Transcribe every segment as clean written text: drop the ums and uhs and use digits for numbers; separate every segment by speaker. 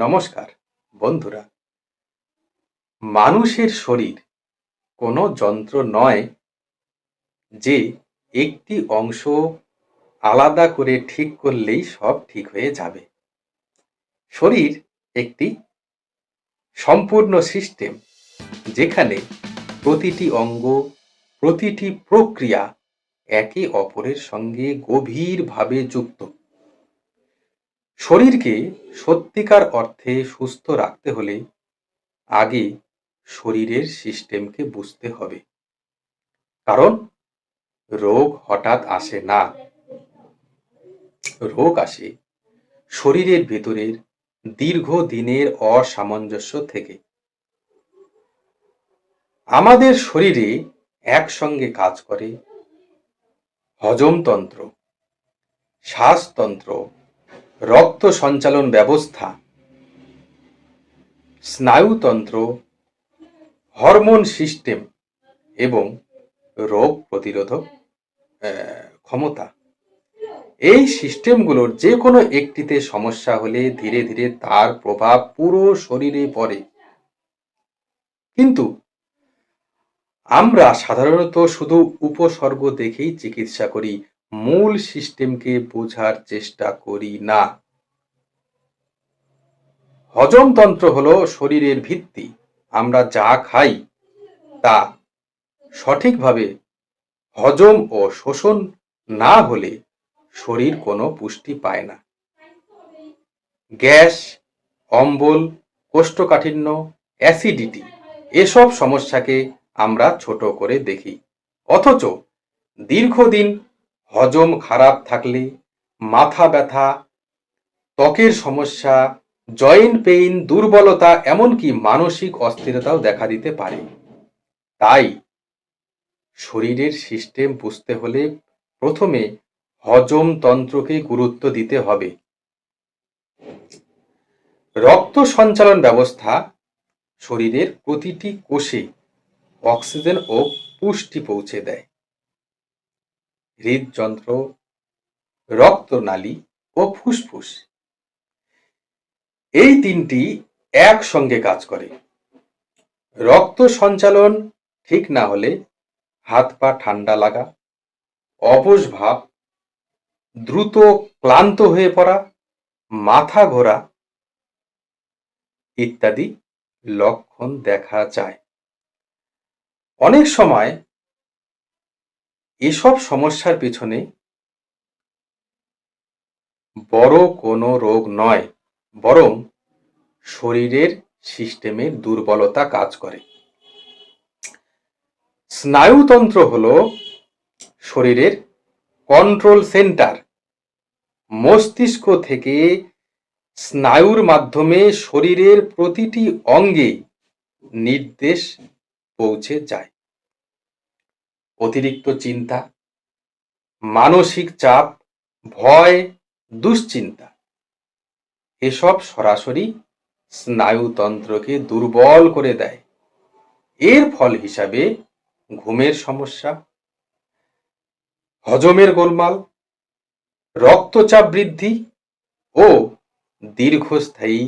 Speaker 1: নমস্কার বন্ধুরা। মানুষের শরীর কোনো যন্ত্র নয় যে একটি অংশ আলাদা করে ঠিক করলেই সব ঠিক হয়ে যাবে। শরীর একটি সম্পূর্ণ সিস্টেম, যেখানে প্রতিটি অঙ্গ, প্রতিটি প্রক্রিয়া একে অপরের সঙ্গে গভীরভাবে যুক্ত। শরীরকে সত্যিকার অর্থে সুস্থ রাখতে হলে আগে শরীরের সিস্টেমকে বুঝতে হবে। কারণ রোগ হঠাৎ আসে না, রোগ আসে শরীরের ভেতরের দীর্ঘদিনের অসামঞ্জস্য থেকে। আমাদের শরীরে একসঙ্গে কাজ করে হজমতন্ত্র, শ্বাসতন্ত্র, রক্ত সঞ্চালন ব্যবস্থা, স্নায়ুতন্ত্র, হরমোন সিস্টেম এবং রোগ প্রতিরোধক ক্ষমতা। এই সিস্টেমগুলোর যে কোনো একটিতে সমস্যা হলে ধীরে ধীরে তার প্রভাব পুরো শরীরে পড়ে। কিন্তু আমরা সাধারণত শুধু উপসর্গ দেখেই চিকিৎসা করি, মূল সিস্টেমকে বোঝার চেষ্টা করি না। হজমতন্ত্র হলো শরীরের ভিত্তি। আমরা যা খাই তা সঠিকভাবে হজম ও শোষণ না হলে শরীর কোনো পুষ্টি পায় না। গ্যাস, অম্বল, কোষ্ঠকাঠিন্য, অ্যাসিডিটি এসব সমস্যাকে আমরা ছোট করে দেখি, অথচ দীর্ঘদিন হজম খারাপ থাকলে মাথা ব্যথা, ত্বকের সমস্যা, জয়েন্ট পেইন, দুর্বলতা, এমনকি মানসিক অস্থিরতাও দেখা দিতে পারে। তাই শরীরের সিস্টেম বুঝতে হলে প্রথমে হজমতন্ত্রকে গুরুত্ব দিতে হবে। রক্ত সঞ্চালন ব্যবস্থা শরীরের প্রতিটি কোষে অক্সিজেন ও পুষ্টি পৌঁছে দেয়। হৃদযন্ত্র, রক্তনালী ও ফুসফুস এই তিনটি একসঙ্গে কাজ করে। রক্ত সঞ্চালন ঠিক না হলে হাত পা ঠান্ডা লাগা, অবশ ভাব, দ্রুত ক্লান্ত হয়ে পড়া, মাথা ঘোরা ইত্যাদি লক্ষণ দেখা যায়। অনেক সময় এসব সমস্যার পেছনে বড় কোনো রোগ নয়, বরং শরীরের সিস্টেমের দুর্বলতা কাজ করে। স্নায়ুতন্ত্র হলো শরীরের কন্ট্রোল সেন্টার। মস্তিষ্ক থেকে স্নায়ুর মাধ্যমে শরীরের প্রতিটি অঙ্গে নির্দেশ পৌঁছে যায়। অতিরিক্ত চিন্তা, মানসিক চাপ, ভয়, দুশ্চিন্তা এসব সরাসরি স্নায়ুতন্ত্রকে দুর্বল করে দেয়। এর ফল হিসাবে ঘুমের সমস্যা, হজমের গোলমাল, রক্তচাপ বৃদ্ধি ও দীর্ঘস্থায়ী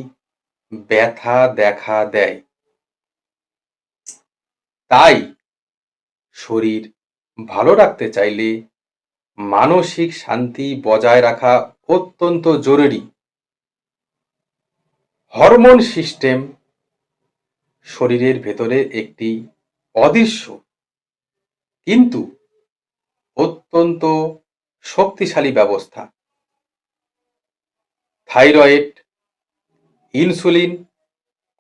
Speaker 1: ব্যথা দেখা দেয়। তাই শরীর ভালো রাখতে চাইলে মানসিক শান্তি বজায় রাখা অত্যন্ত জরুরি। হরমোন সিস্টেম শরীরের ভেতরে একটি অদৃশ্য কিন্তু অত্যন্ত শক্তিশালী ব্যবস্থা। থাইরয়েড, ইনসুলিন,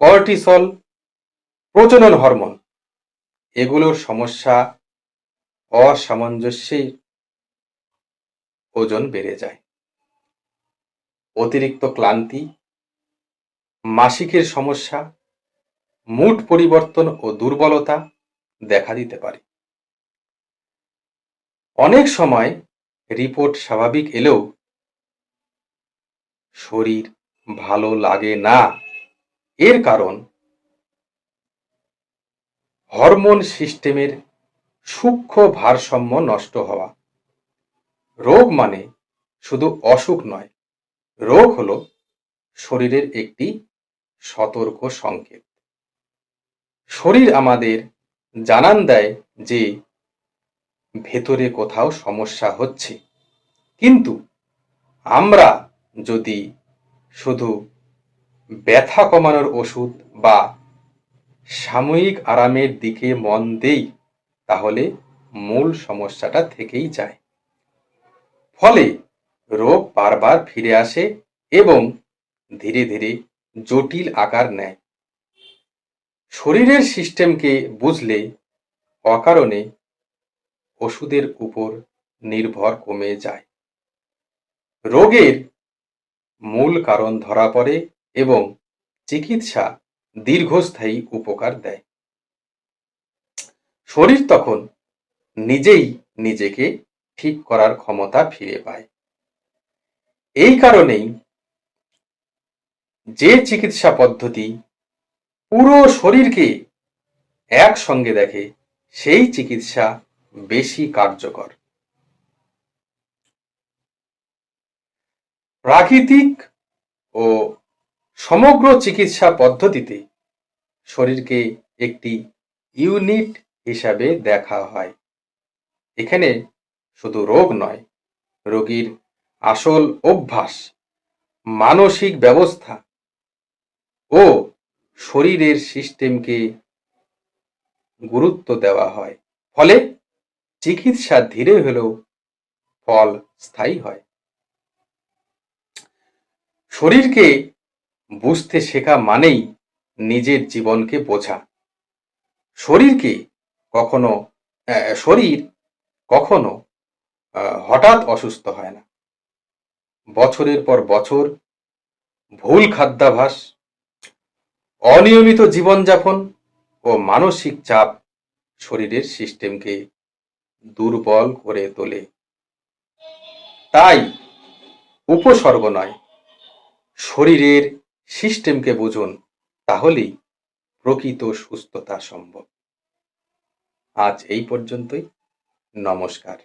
Speaker 1: কর্টিসল, প্রজনন হরমোন এগুলোর সমস্যা অসামঞ্জস্যে ওজন বেড়ে যায়। অতিরিক্ত ক্লান্তি, মাসিকের সমস্যা, মুড পরিবর্তন ও দুর্বলতা দেখা দিতে পারে। অনেক সময় রিপোর্ট স্বাভাবিক এলেও শরীর ভালো লাগে না। এর কারণ হরমোন সিস্টেমের সূক্ষ্ম ভারসাম্য নষ্ট হওয়া। রোগ মানে শুধু অসুখ নয়, রোগ হলো শরীরের একটি সতর্ক সংকেত। শরীর আমাদের জানান দেয় যে ভেতরে কোথাও সমস্যা হচ্ছে, কিন্তু আমরা যদি শুধু ব্যথা কমানোর ওষুধ বা সাময়িক আরামের দিকে মন দেই, তাহলে মূল সমস্যাটা থেকেই যায়। ফলে রোগ বারবার ফিরে আসে এবং ধীরে ধীরে জটিল আকার নেয়। শরীরের সিস্টেমকে বুঝলে অকারণে ওষুধের উপর নির্ভর কমে যায়, রোগের মূল কারণ ধরা পড়ে এবং চিকিৎসা দীর্ঘস্থায়ী উপকার দেয়। শরীর তখন নিজেই নিজেকে ঠিক করার ক্ষমতা ফিরে পায়। এই কারণেই যে চিকিৎসা পদ্ধতি পুরো শরীরকে একসঙ্গে দেখে, সেই চিকিৎসা বেশি কার্যকর। প্রাকৃতিক ও সমগ্র চিকিৎসা পদ্ধতিতে শরীরকে একটি ইউনিট হিসাবে দেখা হয়। এখানে শুধু রোগ নয়, রোগীর আসল অভ্যাস, মানসিক ব্যবস্থা ও শরীরের সিস্টেমকে গুরুত্ব দেওয়া হয়। ফলে চিকিৎসা ধীরে হলেও ফল স্থায়ী হয়। শরীরকে বুঝতে শেখা মানেই নিজের জীবনকে বোঝা। শরীরকে কখনো শরীর কখনো হঠাৎ অসুস্থ হয় না। বছরের পর বছর ভুল খাদ্যাভ্যাস, অনিয়মিত জীবনযাপন ও মানসিক চাপ শরীরের সিস্টেমকে দুর্বল করে তোলে। তাই উপসর্গ নয়, শরীরের সিস্টেমকে বুঝুন, তাহলেই প্রকৃত সুস্থতা সম্ভব। আজ এই পর্যন্তই। নমস্কার।